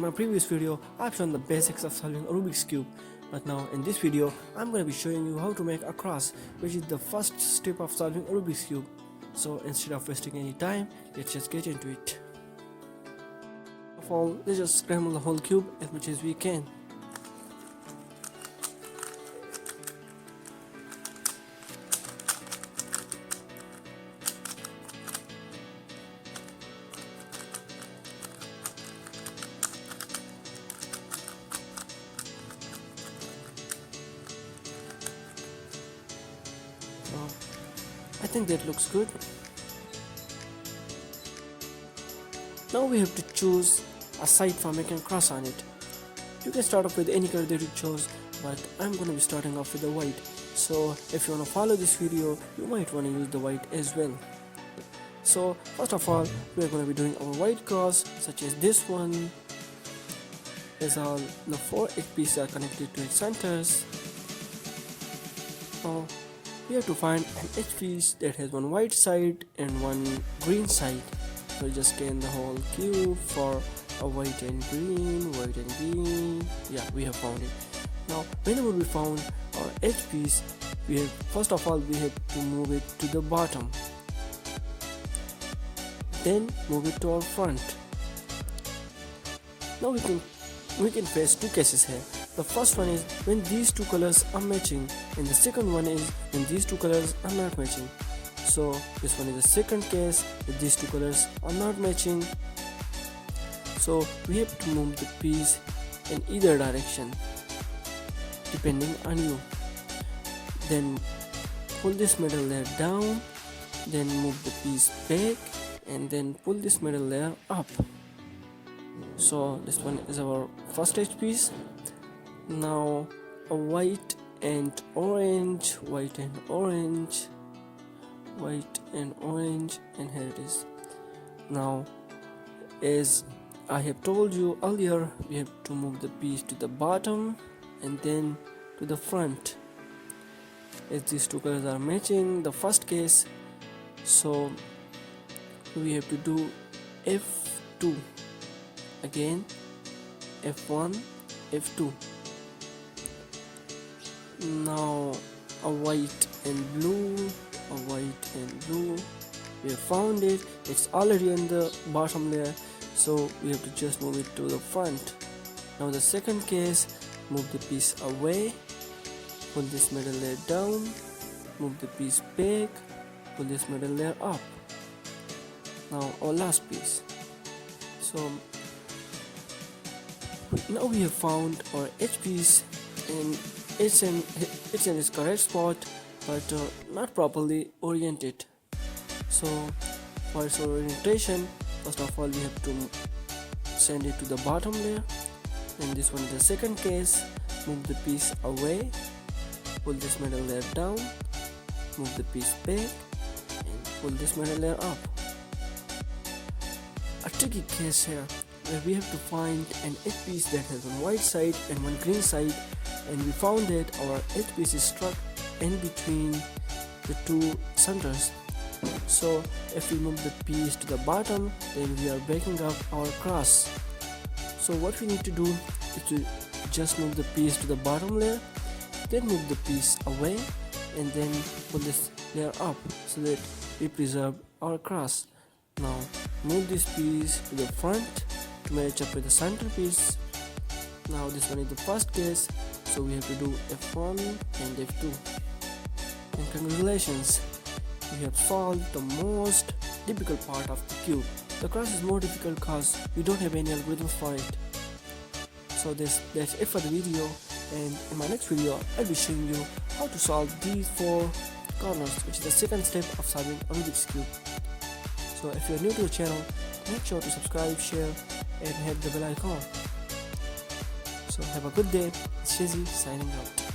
my previous video, I've shown the basics of solving a Rubik's Cube. But now in this video, I'm going to be showing you how to make a cross, which is the first step of solving a Rubik's Cube. So instead of wasting any time, let's just get into it. First of all, let's just scramble the whole cube as much as we can. I think that looks good. Now we have to choose a side for making a cross on it. You can start off with any color that you chose, but I'm going to be starting off with the white. So if you want to follow this video, you might want to use the white as well. So first of all, we are going to be doing our white cross, such as this one. As all the 4 edge pieces are connected to its centers. Now we have to find an edge piece that has one white side and one green side. So just scan the whole cube for a white and green. Yeah, we have found it. Now whenever we found our edge piece, we have first of all we have to move it to the bottom, then move it to our front. Now we can face two cases here. The first one is when these two colors are matching, and the second one is when these two colors are not matching. So this one is the second case, if these two colors are not matching. So we have to move the piece in either direction depending on you. Then pull this middle layer down, then move the piece back, and then pull this middle layer up. So this one is our first edge piece. Now a white and orange, and here it is. Now as I have told you earlier, we have to move the piece to the bottom and then to the front, as these two colors are matching, the first case. So we have to do F2 again, F1, F2. Now a white and blue, we have found it. It's already in the bottom layer, so we have to just move it to the front. Now the second case, move the piece away, pull this middle layer down, move the piece back, pull this middle layer up. Now our last piece. So now we have found our edge piece, and it's in its correct spot, but not properly oriented. So for its orientation, first of all we have to send it to the bottom layer, and this one is the second case. Move the piece away, pull this middle layer down, move the piece back, and pull this middle layer up. A tricky case here, where we have to find an edge piece that has one white side and one green side, and we found that our edge piece is struck in between the two centers. So if we move the piece to the bottom, then we are breaking up our cross. So what we need to do is to just move the piece to the bottom layer, then move the piece away, and then pull this layer up so that we preserve our cross. Now move this piece to the front to match up with the center piece. Now this one is the first case, so we have to do F1 and F2. And congratulations, we have solved the most difficult part of the cube. The cross is more difficult because we don't have any algorithm for it. So that's it for the video, and in my next video I'll be showing you how to solve these 4 corners, which is the second step of solving a Rubik's Cube. So if you are new to the channel, make sure to subscribe, share, and hit the bell icon. So have a good day. It's Shizzy signing out.